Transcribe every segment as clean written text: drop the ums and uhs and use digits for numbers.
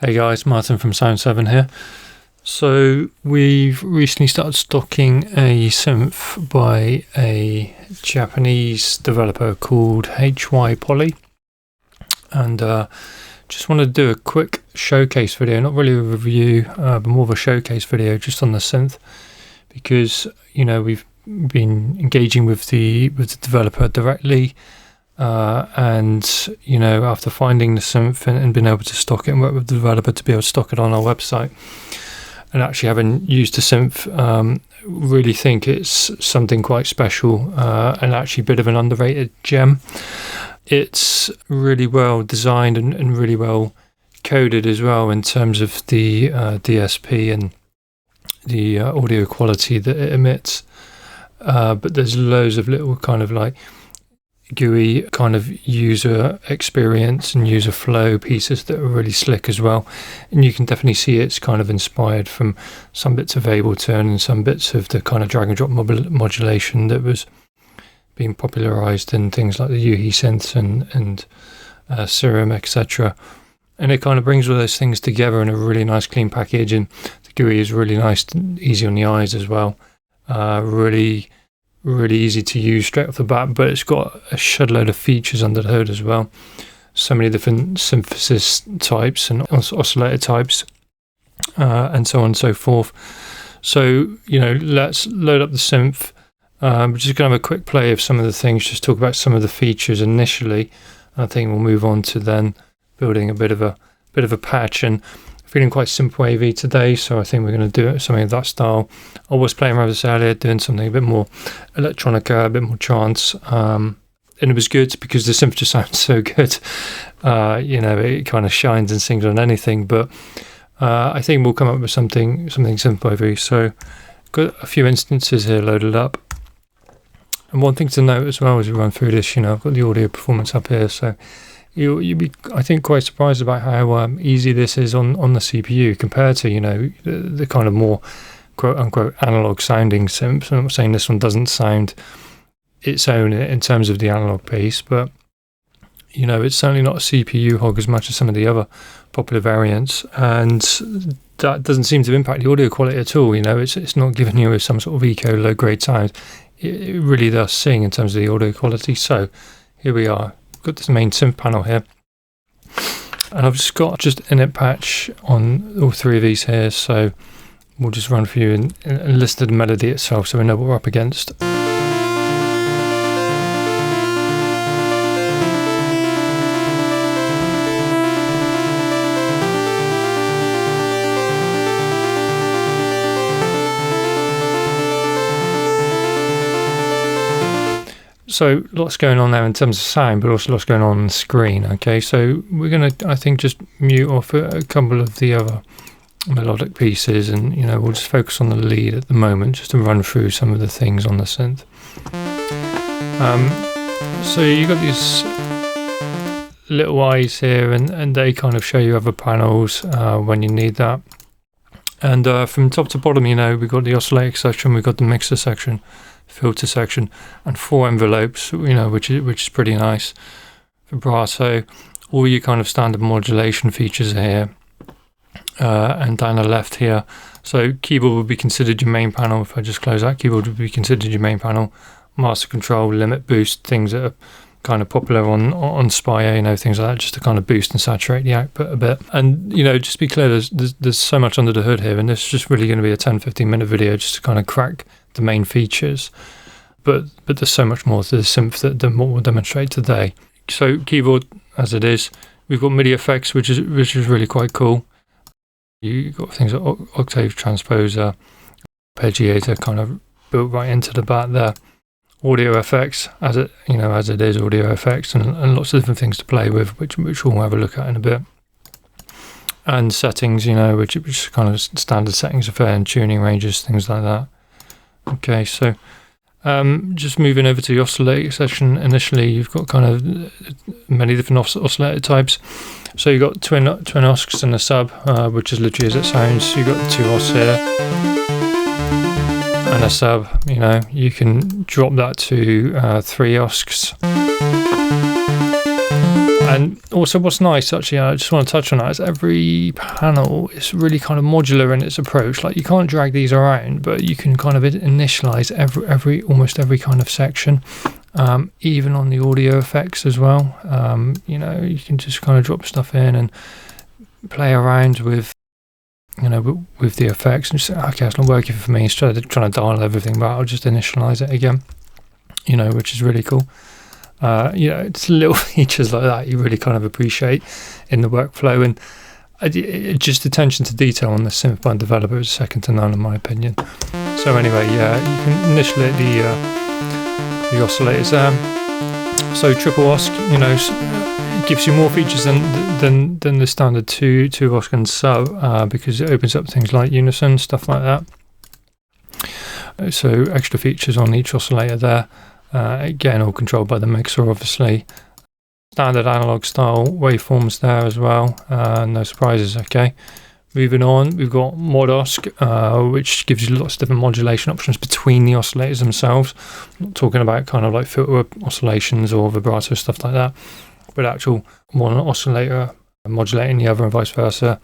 Hey guys, Martin from Sound 7 here. So we've recently started stocking a synth by a Japanese developer called HY-Poly, and just wanted to do a quick showcase video, not really a review, but more of a showcase video just on the synth, because we've been engaging with the developer directly. And after finding the synth and being able to stock it and work with the developer to be able to stock it on our website, and actually having used the synth, really think it's something quite special, and actually a bit of an underrated gem. It's really well designed and really well coded as well in terms of the DSP and the audio quality that it emits, but there's loads of little kind of like GUI kind of user experience and user flow pieces that are really slick as well, and you can definitely see it's kind of inspired from some bits of Ableton and some bits of the kind of drag and drop modulation that was being popularized in things like the HY-Poly Synth and Serum, etc. And it kind of brings all those things together in a really nice clean package, and the GUI is really nice and easy on the eyes as well. Really easy to use straight off the bat, but it's got a shed load of features under the hood as well. So many different synthesis types and oscillator types, and so on and so forth. So, let's load up the synth. We're just going to have a quick play of some of the things, just talk about some of the features initially. I think we'll move on to then building a bit of a patch, and feeling quite synthwavy today, so I think we're going to do something of that style. I was playing around with this earlier, doing something a bit more electronica, a bit more trance, and it was good because the synth just sounds so good. It kind of shines and sings on anything, but I think we'll come up with something synthwavy. So got a few instances here loaded up, and one thing to note as well as we run through this, I've got the audio performance up here, so you'd be, I think, quite surprised about how easy this is on the CPU compared to, the kind of more quote-unquote analog sounding synths. I'm not saying this one doesn't sound its own in terms of the analog piece, but, it's certainly not a CPU hog as much as some of the other popular variants, and that doesn't seem to impact the audio quality at all. It's not giving you some sort of eco low-grade sound. It really does sing in terms of the audio quality. So here we are. Got this main synth panel here, and I've just got init patch on all three of these here, so we'll just run through and list the melody itself so we know what we're up against. So lots going on there in terms of sound, but also lots going on the screen. Okay, so we're going to, I think, just mute off a couple of the other melodic pieces, and we'll just focus on the lead at the moment, just to run through some of the things on the synth. So you got these little eyes here, and they kind of show you other panels when you need that. And from top to bottom, we've got the oscillator section, we've got the mixer section, filter section, and 4 envelopes, which is pretty nice. Vibrato, all your kind of standard modulation features are here, and down the left here. So keyboard would be considered your main panel. If I just close that, keyboard would be considered your main panel. Master control, limit, boost, things that are kind of popular on Spire, things like that, just to kind of boost and saturate the output a bit. And just be clear, there's so much under the hood here, and this is just really going to be a 10-15 minute video just to kind of crack the main features, but there's so much more to the synth than what we'll demonstrate today. So keyboard as it is, we've got MIDI effects, which is really quite cool. You've got things like octave transposer, arpeggiator kind of built right into the back there. Audio effects as it is, audio effects, and lots of different things to play with, which we'll have a look at in a bit. And settings, which is kind of standard settings of and tuning ranges, things like that. Okay, so just moving over to the oscillator section. Initially, you've got kind of many different oscillator types. So you've got twin oscs and a sub, which is literally as it sounds. You've got 2 os here and a sub. You can drop that to 3 oscs. And also what's nice, actually, I just want to touch on that, is every panel is really kind of modular in its approach. Like, you can't drag these around, but you can kind of initialize almost every kind of section, even on the audio effects as well. You know, you can just kind of drop stuff in and play around with, you know, with the effects and just say, okay, it's not working for me. Instead of trying to dial everything back, I'll just initialize it again, you know, which is really cool. You know, it's little features like that you really kind of appreciate in the workflow, and just attention to detail on the synth by developer is second to none in my opinion. So anyway, yeah, you can initiate the oscillators. So triple osc, you know, it gives you more features than the standard two osc and sub, because it opens up things like unison, stuff like that. So extra features on each oscillator there. Again, all controlled by the mixer, obviously. Standard analog style waveforms there as well. No surprises, okay. Moving on, we've got mod osc, which gives you lots of different modulation options between the oscillators themselves. I'm not talking about kind of like filter oscillations or vibrato, stuff like that, but actual one oscillator modulating the other and vice versa.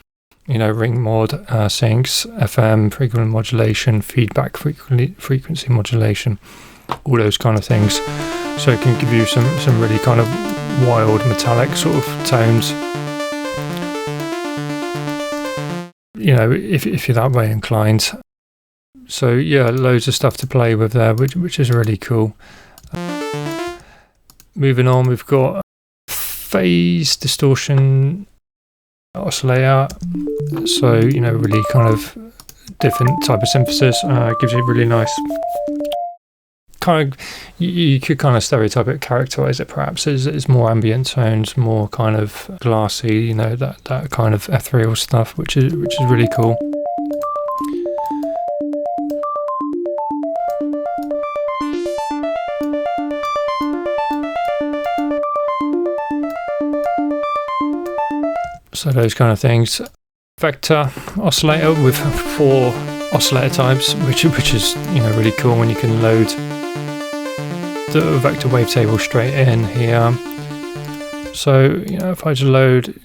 You know, ring mod, syncs, FM, frequency modulation, feedback frequency modulation, all those kind of things. So it can give you some really kind of wild metallic sort of tones, you know, if you're that way inclined. So yeah, loads of stuff to play with there, which is really cool. Moving on, we've got phase distortion oscillator. So, you know, really kind of different type of synthesis. Gives you really nice kind of, you could kind of stereotype it, characterize it perhaps as more ambient tones, more kind of glassy, you know, that kind of ethereal stuff, which is really cool. So those kind of things. Vector oscillator with 4 oscillator types, which is, you know, really cool when you can load the vector wavetable straight in here. So, you know, if I just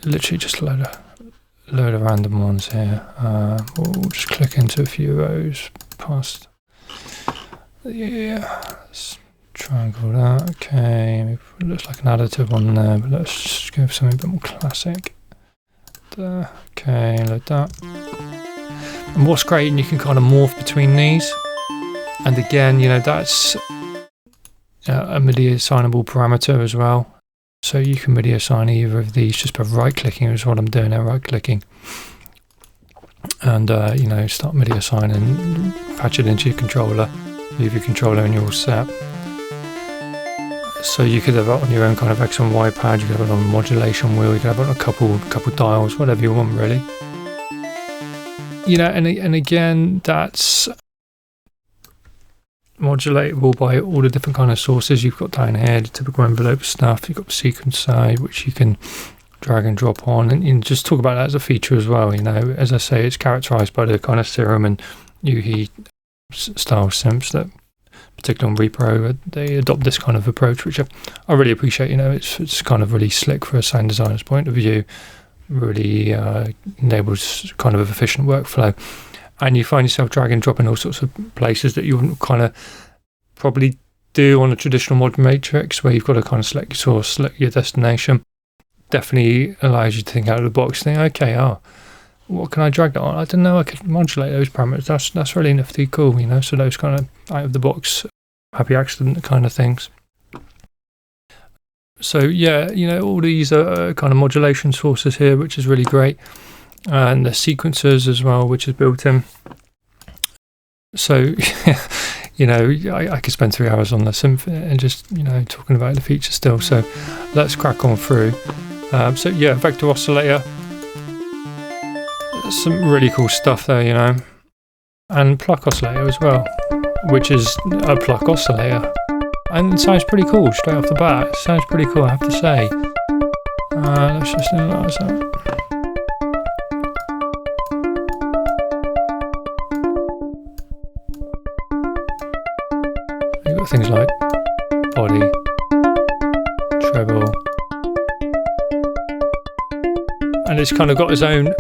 literally just load a random ones here, we'll just click into a few of those past. Yeah, let's triangle that. Okay, it looks like an additive one there, but let's just go for something a bit more classic. There. Okay, load that. And what's great, and you can kind of morph between these. And again, you know, that's a MIDI assignable parameter as well. So you can MIDI assign either of these just by right-clicking, is what I'm doing now, right-clicking. And, you know, start MIDI assigning, patch it into your controller, leave your controller and you're all set. So you could have it on your own kind of X and Y pad, you could have it on a modulation wheel, you could have it on a couple dials, whatever you want really. You know, and again, that's modulatable by all the different kind of sources you've got down here, the typical envelope stuff. You've got the sequence side, which you can drag and drop on, and you just talk about that as a feature as well. You know, as I say, it's characterized by the kind of Serum and UHI style synths that, particularly on Repro, they adopt this kind of approach, which I really appreciate. You know, it's kind of really slick for a sound designer's point of view, really enables kind of efficient workflow. And you find yourself dragging and dropping all sorts of places that you wouldn't kind of probably do on a traditional mod matrix, where you've got to kind of select your source, select your destination. Definitely allows you to think out of the box, think, okay, what can I drag that on? I don't know, I could modulate those parameters. That's really nifty, cool, you know, so those kind of out of the box, happy accident kind of things. So yeah, you know, all these are kind of modulation sources here, which is really great. And the sequencers as well, which is built in. So, you know, I could spend 3 hours on the synth and just, you know, talking about the features still. So let's crack on through. So yeah, vector oscillator. Some really cool stuff there, you know. And pluck oscillator as well, which is a pluck oscillator. And it sounds pretty cool straight off the bat. It sounds pretty cool, I have to say. Let's just analyze that. Things like body, treble, it's kind of got its own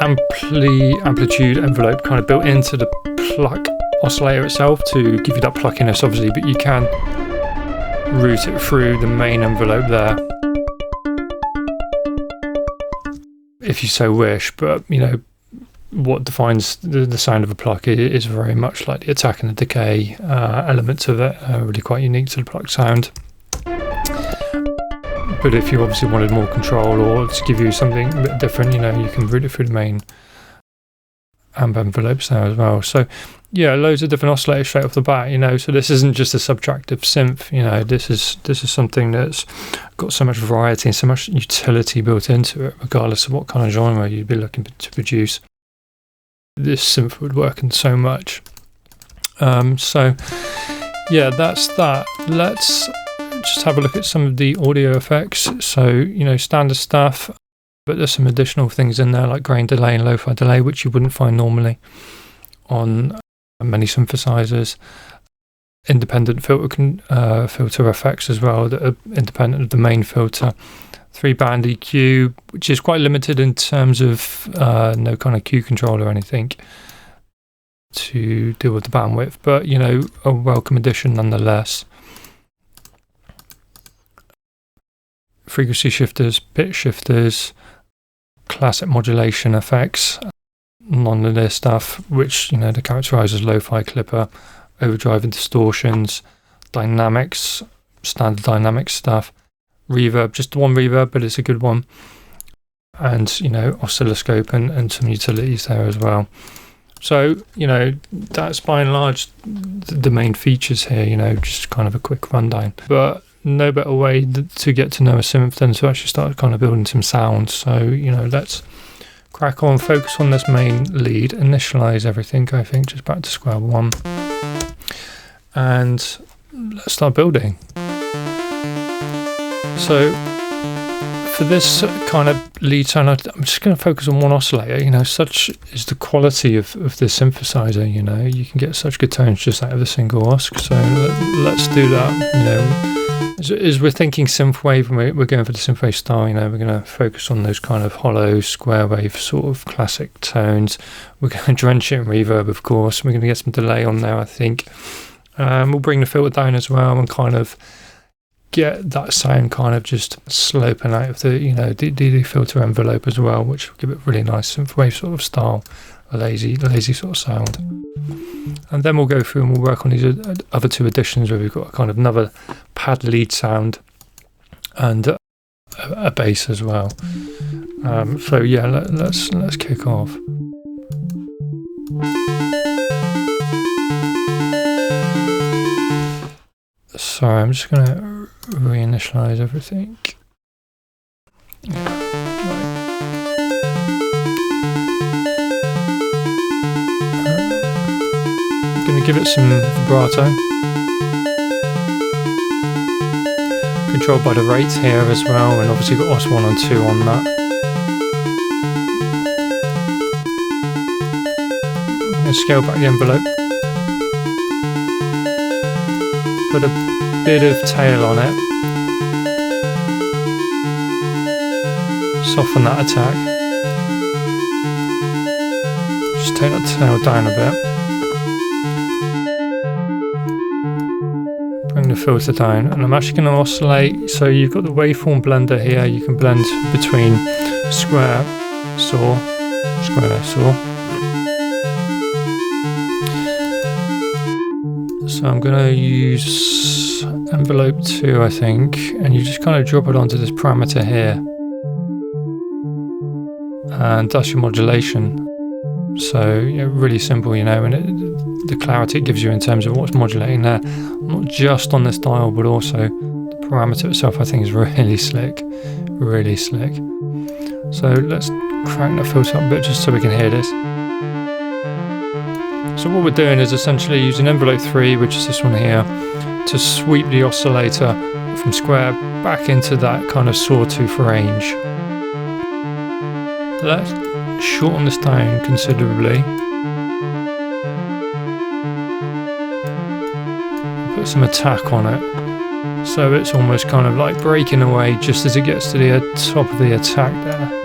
amplitude envelope kind of built into the pluck oscillator itself to give you that pluckiness, obviously, but you can route it through the main envelope there if you so wish. But you know, what defines the sound of a pluck is very much like the attack and the decay elements of it, really quite unique to the pluck sound. But if you obviously wanted more control or to give you something a bit different, you know, you can route it through the main amp envelopes there as well. So yeah, loads of different oscillators straight off the bat, you know, so this isn't just a subtractive synth, you know, this is something that's got so much variety and so much utility built into it, regardless of what kind of genre you'd be looking to produce. This synth would work in so much. So yeah, that's that. Let's just have a look at some of the audio effects. So, you know, standard stuff, but there's some additional things in there like grain delay and lo-fi delay, which you wouldn't find normally on many synthesizers. Independent filter effects as well that are independent of the main filter. 3-band EQ, which is quite limited in terms of no kind of Q control or anything to deal with the bandwidth, but you know, a welcome addition nonetheless. Frequency shifters, pitch shifters, classic modulation effects, nonlinear stuff, which, you know, they characterize as lo-fi clipper, overdrive and distortions, dynamics, standard dynamics stuff, reverb, just one reverb, but it's a good one, and, you know, oscilloscope and some utilities there as well. So, you know, that's by and large the main features here, you know, just kind of a quick rundown. But no better way to get to know a synth than to actually start kind of building some sounds. So, you know, let's crack on, focus on this main lead, initialize everything, I think, just back to square one, and let's start building. So for this kind of lead sound, I'm just going to focus on one oscillator. You know, such is the quality of this synthesizer. You know, you can get such good tones just out of a single osc. So let's do that. You know, as we're thinking synthwave, and we're going for the synthwave style, you know, we're going to focus on those kind of hollow square wave sort of classic tones. We're going to drench it in reverb, of course. We're going to get some delay on there, I think. We'll bring the filter down as well and kind of get that sound kind of just sloping out of the, you know, the filter envelope as well, which will give it really nice synthwave sort of style, a lazy sort of sound. And then we'll go through and we'll work on these other two additions where we've got kind of another pad lead sound and a bass as well. So yeah, let's kick off. Sorry, I'm just gonna reinitialize everything. Yeah, right. I'm gonna give it some vibrato, controlled by the rate here as well, and obviously got OS1 and 2 on that. I'm gonna scale back the envelope, put a bit of tail on it, soften that attack, just take that tail down a bit, bring the filter down, and I'm actually going to oscillate. So you've got the waveform blender here, you can blend between square, saw, square, saw. So I'm going to use envelope 2, I think, and you just kind of drop it onto this parameter here, and that's your modulation. So yeah, really simple, you know, and the clarity it gives you in terms of what's modulating there, not just on this dial, but also the parameter itself, I think, is really slick, really slick. So let's crank that filter up a bit just so we can hear this. So what we're doing is essentially using envelope 3, which is this one here, to sweep the oscillator from square back into that kind of sawtooth range. Let's shorten this down considerably. Put some attack on it, so it's almost kind of like breaking away just as it gets to the top of the attack there.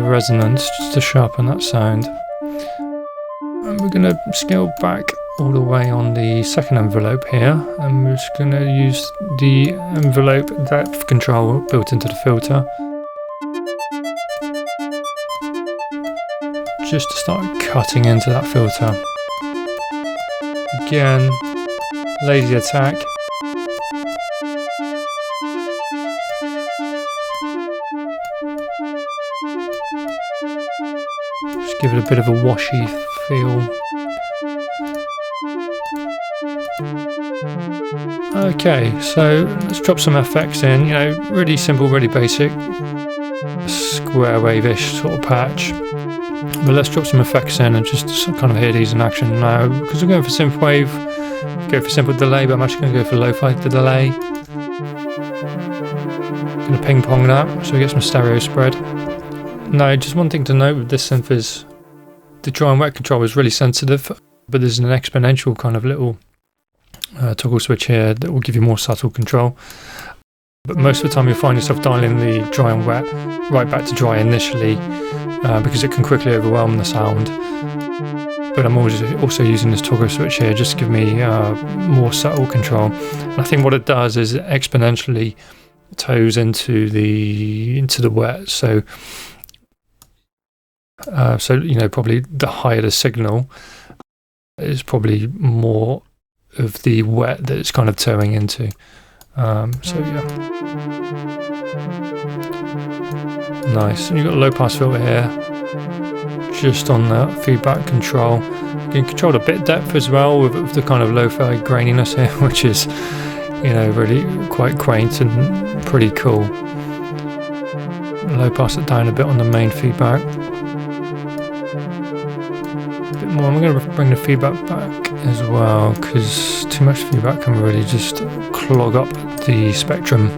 resonance just to sharpen that sound. And we're going to scale back all the way on the second envelope here, and we're just going to use the envelope depth control built into the filter just to start cutting into that filter. Again, lazy attack. Just give it a bit of a washy feel. Okay, so let's drop some effects in, you know, really simple, really basic, square wave-ish sort of patch. But let's drop some effects in and just kind of hear these in action now. Because we're going for synthwave, go for simple delay, but I'm actually going to go for lo-fi delay. Going to ping pong that so we get some stereo spread. Now, just one thing to note with this synth is the dry and wet control is really sensitive, but there's an exponential kind of little toggle switch here that will give you more subtle control. But most of the time you'll find yourself dialing the dry and wet right back to dry initially because it can quickly overwhelm the sound. But I'm also using this toggle switch here just to give me more subtle control. And I think what it does is it exponentially toes into the wet. So you know, probably the higher the signal is probably more of the wet that it's kind of towing into. So yeah, nice. And you've got a low pass filter here, just on the feedback control. You can control the bit depth as well with the kind of lo-fi graininess here, which is, you know, really quite quaint and pretty cool. Low pass it down a bit on the main feedback. A bit more. I'm going to bring the feedback back as well, because too much feedback can really just clog up the spectrum.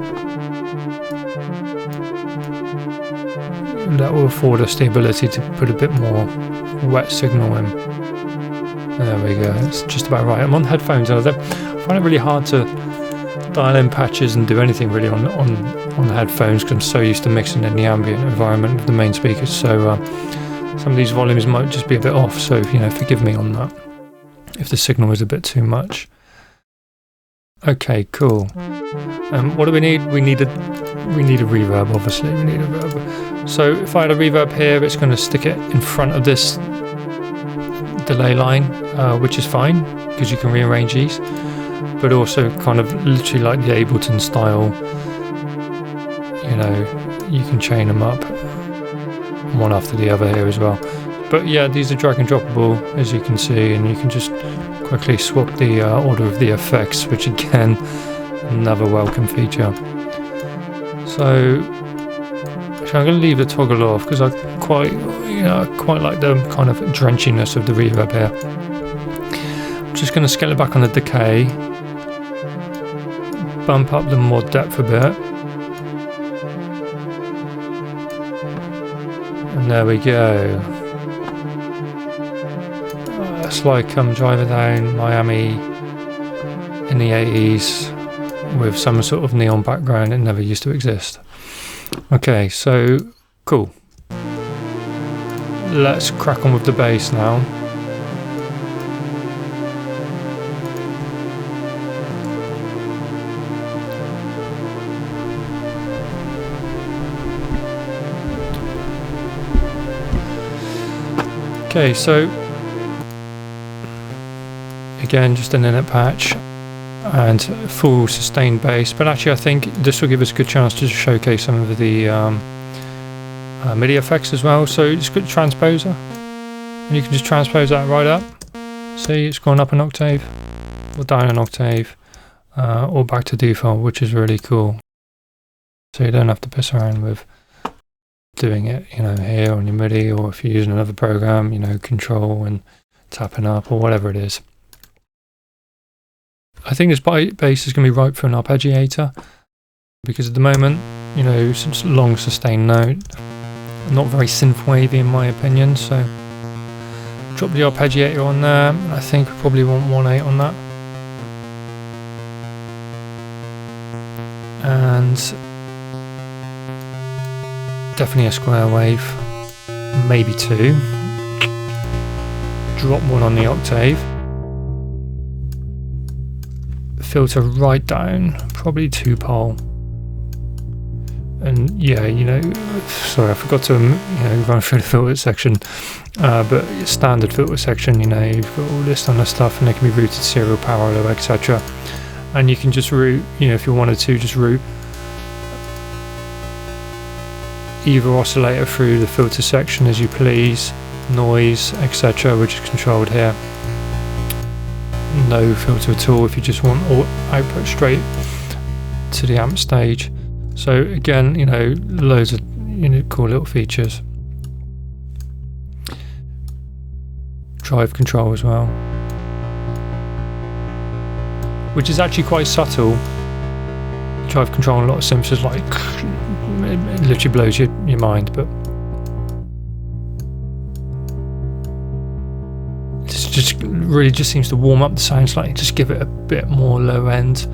That will afford us the ability to put a bit more wet signal in. There we go, it's just about right. I'm on headphones and I find it really hard to dial in patches and do anything really on the headphones because I'm so used to mixing in the ambient environment with the main speakers. So some of these volumes might just be a bit off, so you know, forgive me on that if the signal is a bit too much. Okay, cool. What do we need? We need a reverb, obviously. We need a reverb. So if I had a reverb here, it's going to stick it in front of this delay line, which is fine because you can rearrange these, but also kind of literally like the Ableton style, you know, you can chain them up one after the other here as well. But yeah, these are drag and droppable, as you can see, and you can just quickly swap the order of the effects, which again, another welcome feature. So I'm going to leave the toggle off because I quite like the kind of drenchiness of the reverb here. I'm just going to scale it back on the decay, bump up the mod depth a bit, and there we go. It's like I'm driving down Miami in the 80s with some sort of neon background that never used to exist. Okay, so cool. Let's crack on with the bass now. Okay, so again, just an init patch and full sustained bass, but actually I think this will give us a good chance to showcase some of the MIDI effects as well. So it's got transposer, and you can just transpose that right up. See, it's gone up an octave, or down an octave, or back to default, which is really cool. So you don't have to piss around with doing it, you know, here on your MIDI, or if you're using another program, you know, control and tapping up or whatever it is. I think this bass is going to be ripe for an arpeggiator because at the moment, you know, it's a long sustained note, not very synthwavy in my opinion. So drop the arpeggiator on there. I think we probably want 1/8 on that, and definitely a square wave. maybe 2. Drop 1 on the octave. Filter right down, probably 2 pole. And yeah, you know, sorry, I forgot to run through the filter section, but standard filter section, you know, you've got all this kind of stuff, and they can be routed serial, parallel, etc. And you can just route, you know, if you wanted to, just route either oscillator through the filter section as you please, noise, etc., which is controlled here. No filter at all if you just want output straight to the amp stage. So again, you know, loads of cool little features. Drive control as well, which is actually quite subtle. Drive control on a lot of synths is like, it literally blows your mind, but this just really just seems to warm up the sound slightly, just give it a bit more low end,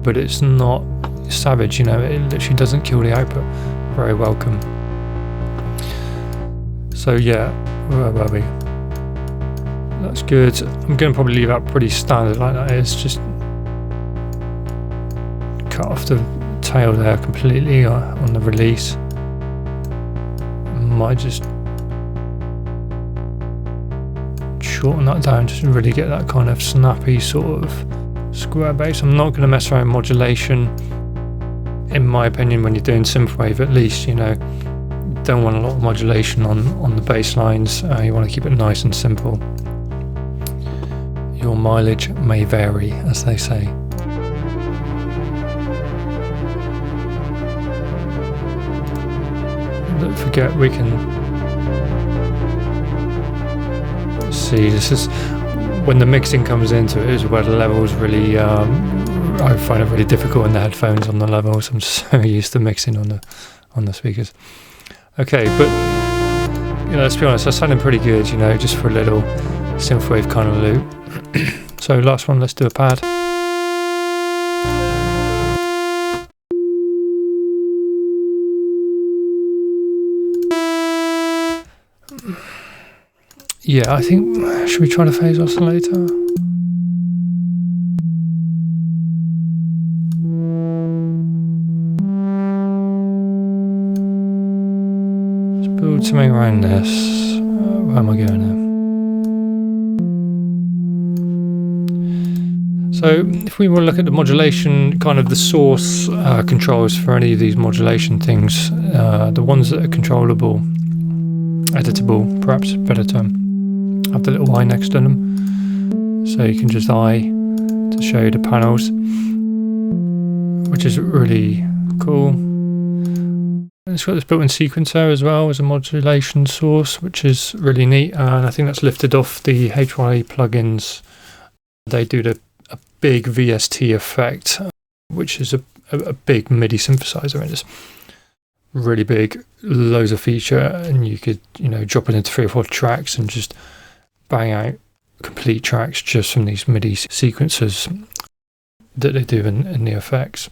but it's not savage, you know, it literally doesn't kill the output. Very welcome. So yeah, where were we? That's good. I'm going to probably leave that pretty standard like that is, just cut off the tail there completely on the release. Might just shorten that down just to really get that kind of snappy sort of square bass. I'm not going to mess around with modulation, in my opinion, when you're doing synthwave. At least, you know, you don't want a lot of modulation on the bass lines. You want to keep it nice and simple. Your mileage may vary, as they say. Don't forget, we can see, this is when the mixing comes into it, is where the levels really, I find it really difficult in the headphones on the levels. I'm so used to mixing on the speakers. Okay, but you know, let's be honest, that's sounding pretty good, you know, just for a little synthwave kind of loop. So last one, let's do a pad. Yeah, I think, should we try the phase oscillator? Let's build something around this. Where am I going now? So if we want to look at the modulation, kind of the source controls for any of these modulation things, the ones that are controllable, editable, perhaps a better term, have the little eye next to them, so you can just eye to show you the panels, which is really cool. It's got this built-in sequencer as well as a modulation source, which is really neat, and I think that's lifted off the HY plugins. They do a big VST effect, which is a big MIDI synthesizer, and it's really big, loads of feature, and you could, you know, drop it into 3 or 4 tracks and just bang out complete tracks just from these MIDI sequences that they do in the effects.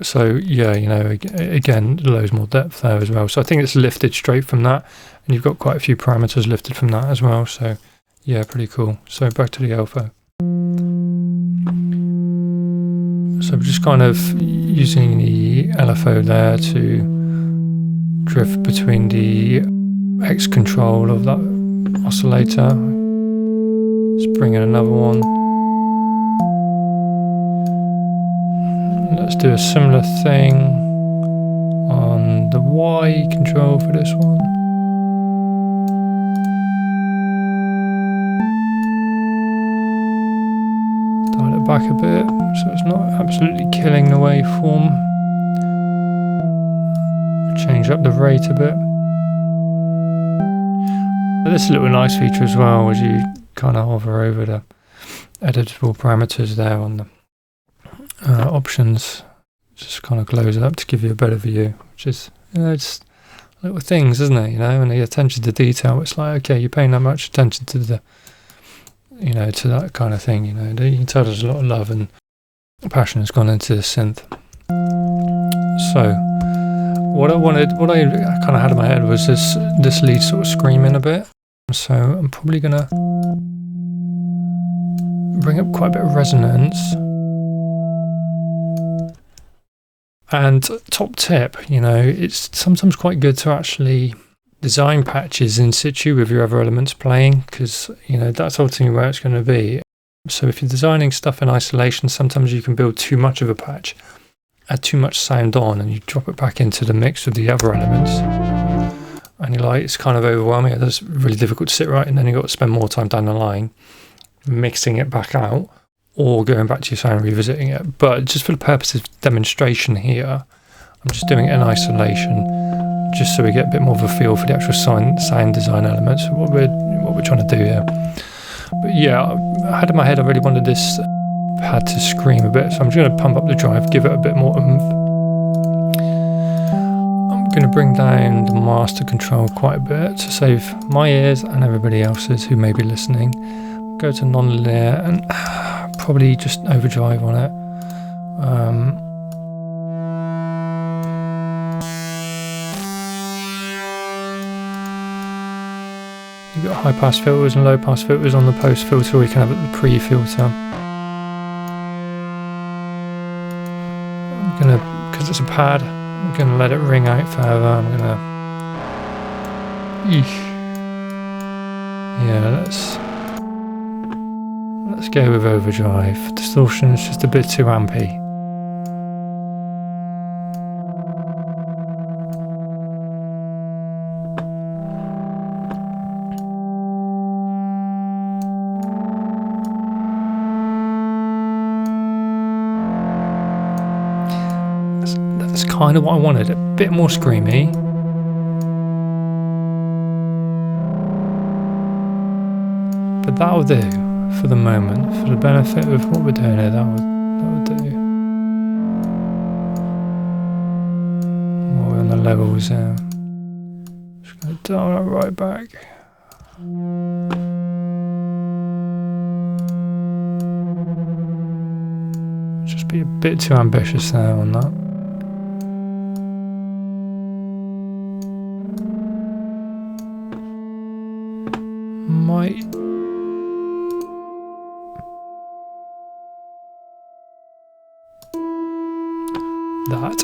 So yeah, you know, again, loads more depth there as well. So I think it's lifted straight from that, and you've got quite a few parameters lifted from that as well. So yeah, pretty cool. So back to the LFO. So we're just kind of using the LFO there to drift between the X control of that oscillator. Let's bring in another one. Let's do a similar thing on the Y control for this one. Dial it back a bit so it's not absolutely killing the waveform. Change up the rate a bit. This is a little nice feature as well, as you kind of hover over the editable parameters there on the options. Just kind of close it up to give you a better view, which is, you know, it's little things, isn't it? You know, and the attention to detail. It's like, okay, you're paying that much attention to the, you know, to that kind of thing. You know, you can tell there's a lot of love and passion has gone into the synth. So what I kind of had in my head was this lead sort of screaming a bit. So I'm probably gonna bring up quite a bit of resonance. And top tip, you know, it's sometimes quite good to actually design patches in situ with your other elements playing, because, you know, that's ultimately where it's going to be. So if you're designing stuff in isolation, sometimes you can build too much of a patch, add too much sound on, and you drop it back into the mix with the other elements. And you're like, it's kind of overwhelming. It's really difficult to sit right, and then you've got to spend more time down the line mixing it back out, or going back to your sound and revisiting it. But just for the purposes of demonstration here, I'm just doing it in isolation, just so we get a bit more of a feel for the actual sound design elements, what we're trying to do here. But yeah, I had in my head I really wanted this pad to scream a bit, so I'm just going to pump up the drive, give it a bit more oomph. I'm going to bring down the master control quite a bit to save my ears and everybody else's who may be listening. Go to nonlinear and probably just overdrive on it. You've got high pass filters and low pass filters on the post filter, or you can have it the pre filter. I'm gonna, because it's a pad, I'm gonna let it ring out further. I'm gonna, yeah, let's go with overdrive. Distortion is just a bit too ampy. That's kind of what I wanted, a bit more screamy. But that'll do for the moment, for the benefit of what we're doing here. That would do. More on the levels there. Just going to dial that right back. Just be a bit too ambitious there on that. Might that.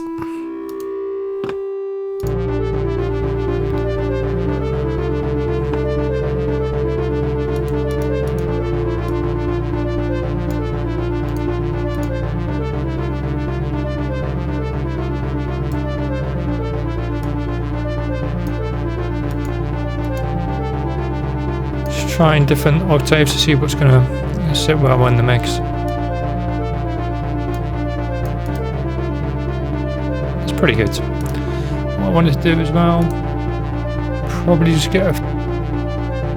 Just trying different octaves to see what's going to sit well in the mix. Pretty good. What I wanted to do as well, probably just get a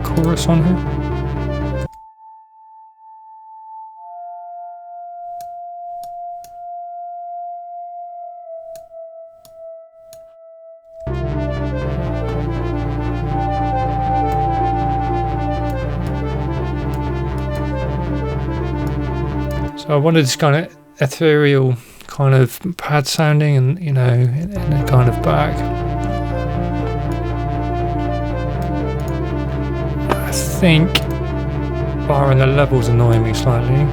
chorus on here. So I wanted this kind of ethereal kind of pad sounding, and you know, in a kind of back. I think, barring the levels annoying me slightly,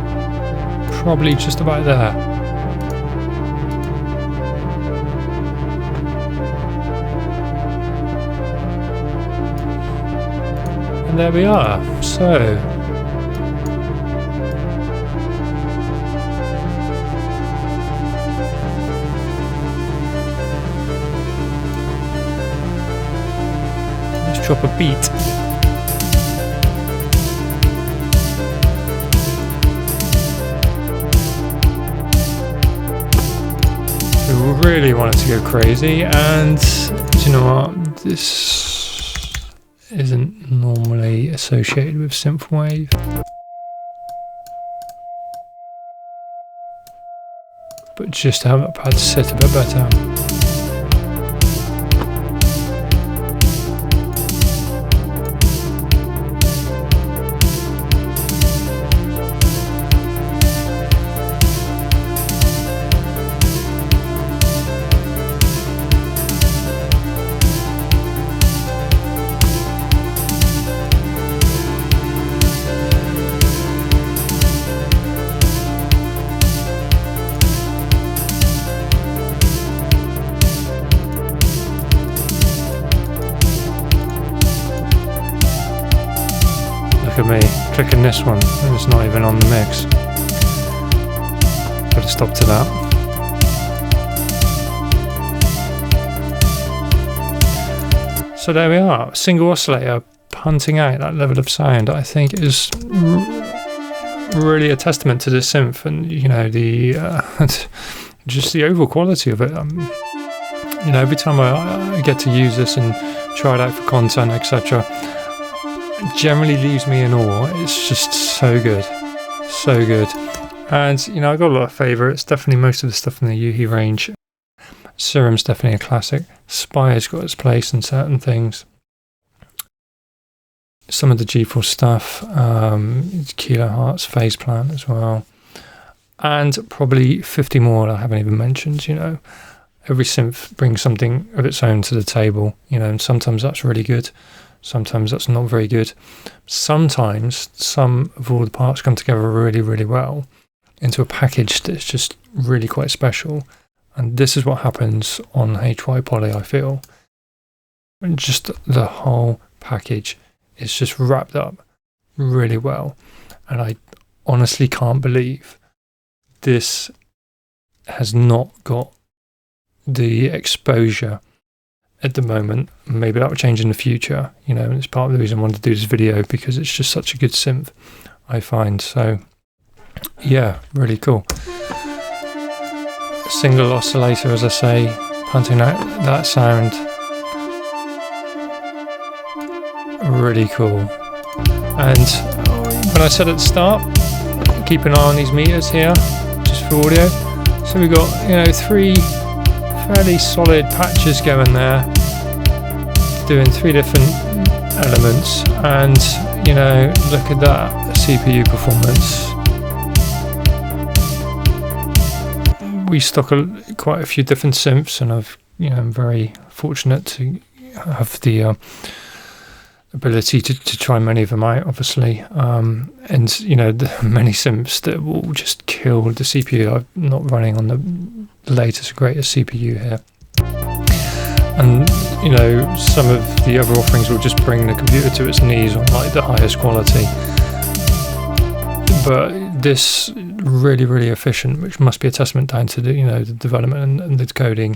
probably just about there. And there we are. So drop a beat. We really wanted to go crazy, and do you know what? This isn't normally associated with Synthwave. But just to have that pad sit a bit better. at me clicking this one, and it's not even on the mix. Put a stop to that. So there we are, single oscillator punting out that level of sound. I think is really a testament to this synth, and you know, the just the overall quality of it. You know, every time I get to use this and try it out for content, etc., it generally leaves me in awe. It's just so good, so good. And you know, I got a lot of favourites. Definitely most of the stuff in the Yuhi range. Serum's definitely a classic. Spire's got its place in certain things. Some of the G4 stuff, Kilohertz, Phase Plant as well. And probably 50 more I haven't even mentioned, you know. Every synth brings something of its own to the table, you know, and sometimes that's really good. Sometimes that's not very good. Sometimes some of all the parts come together really, really well into a package that's just really quite special. And this is what happens on HY-Poly, I feel. And just the whole package is just wrapped up really well. And I honestly can't believe this has not got the exposure at the moment. Maybe that will change in the future, you know, and it's part of the reason I wanted to do this video, because it's just such a good synth, I find. So yeah, really cool. Single oscillator, as I say, punting out that sound. Really cool. And when I said at the start, keep an eye on these meters here, just for audio. So we've got, you know, 3 fairly solid patches going there, doing 3 different elements, and you know, look at that CPU performance. We stock quite a few different synths, and I'm very fortunate to have the ability to try many of them out, obviously, and you know, many synths that will just kill the CPU. I'm not running on the latest greatest CPU here, and you know, some of the other offerings will just bring the computer to its knees on like the highest quality, but this really, really efficient, which must be a testament down to the, you know, the development and the coding.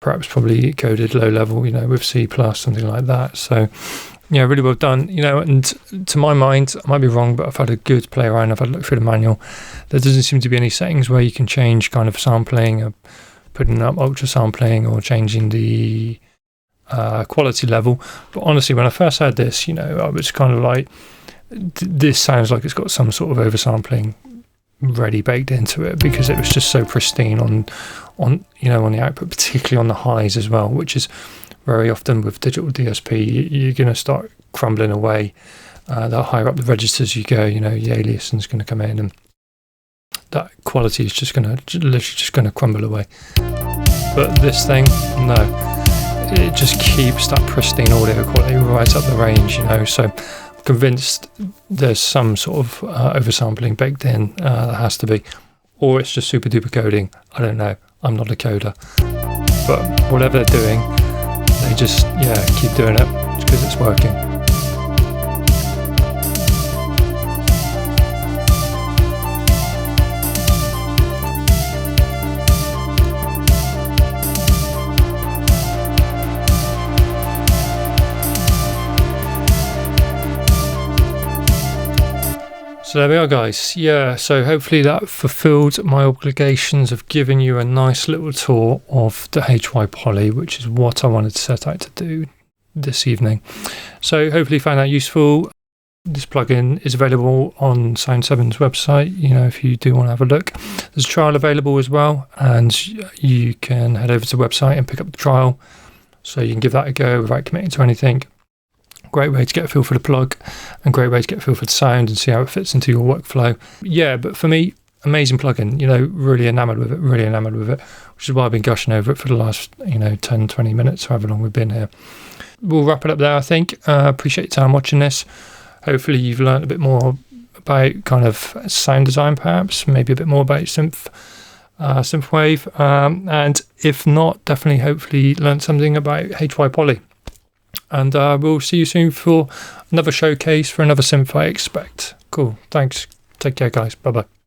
Perhaps probably coded low level, you know, with C+, something like that. So yeah, really well done, you know. And to my mind, I might be wrong, but I've had a good play around. I've had a look through the manual. There doesn't seem to be any settings where you can change kind of sampling, or putting up ultra sampling, or changing the quality level. But honestly, when I first heard this, you know, I was kind of like, this sounds like it's got some sort of oversampling ready baked into it, because it was just so pristine on you know, on the output, particularly on the highs as well, which is very often with digital DSP, you're going to start crumbling away. The higher up the registers you go, you know, the aliasing is going to come in, and that quality is just going to literally just going to crumble away. But this thing, no, it just keeps that pristine audio quality right up the range, you know. So convinced there's some sort of oversampling baked in. There has to be, or it's just super duper coding. I don't know. I'm not a coder, but whatever they're doing, they just keep doing it because it's working. So there we are, guys. Yeah, so hopefully that fulfilled my obligations of giving you a nice little tour of the HY-Poly, which is what I wanted to set out to do this evening. So hopefully you found that useful. This plugin is available on Sound7's website, you know, if you do want to have a look. There's a trial available as well, and you can head over to the website and pick up the trial, so you can give that a go without committing to anything. Great way to get a feel for the plug, and great way to get a feel for the sound and see how it fits into your workflow. Yeah, but for me, amazing plugin, you know, really enamoured with it, which is why I've been gushing over it for the last, 10, 20 minutes, however long we've been here. We'll wrap it up there, I think. Appreciate your time watching this. Hopefully you've learned a bit more about kind of sound design, perhaps, maybe a bit more about Synthwave, and if not, definitely hopefully learned something about HY-Poly. And we'll see you soon for another showcase for another synth I expect. Cool. Thanks. Take care, guys. Bye-bye.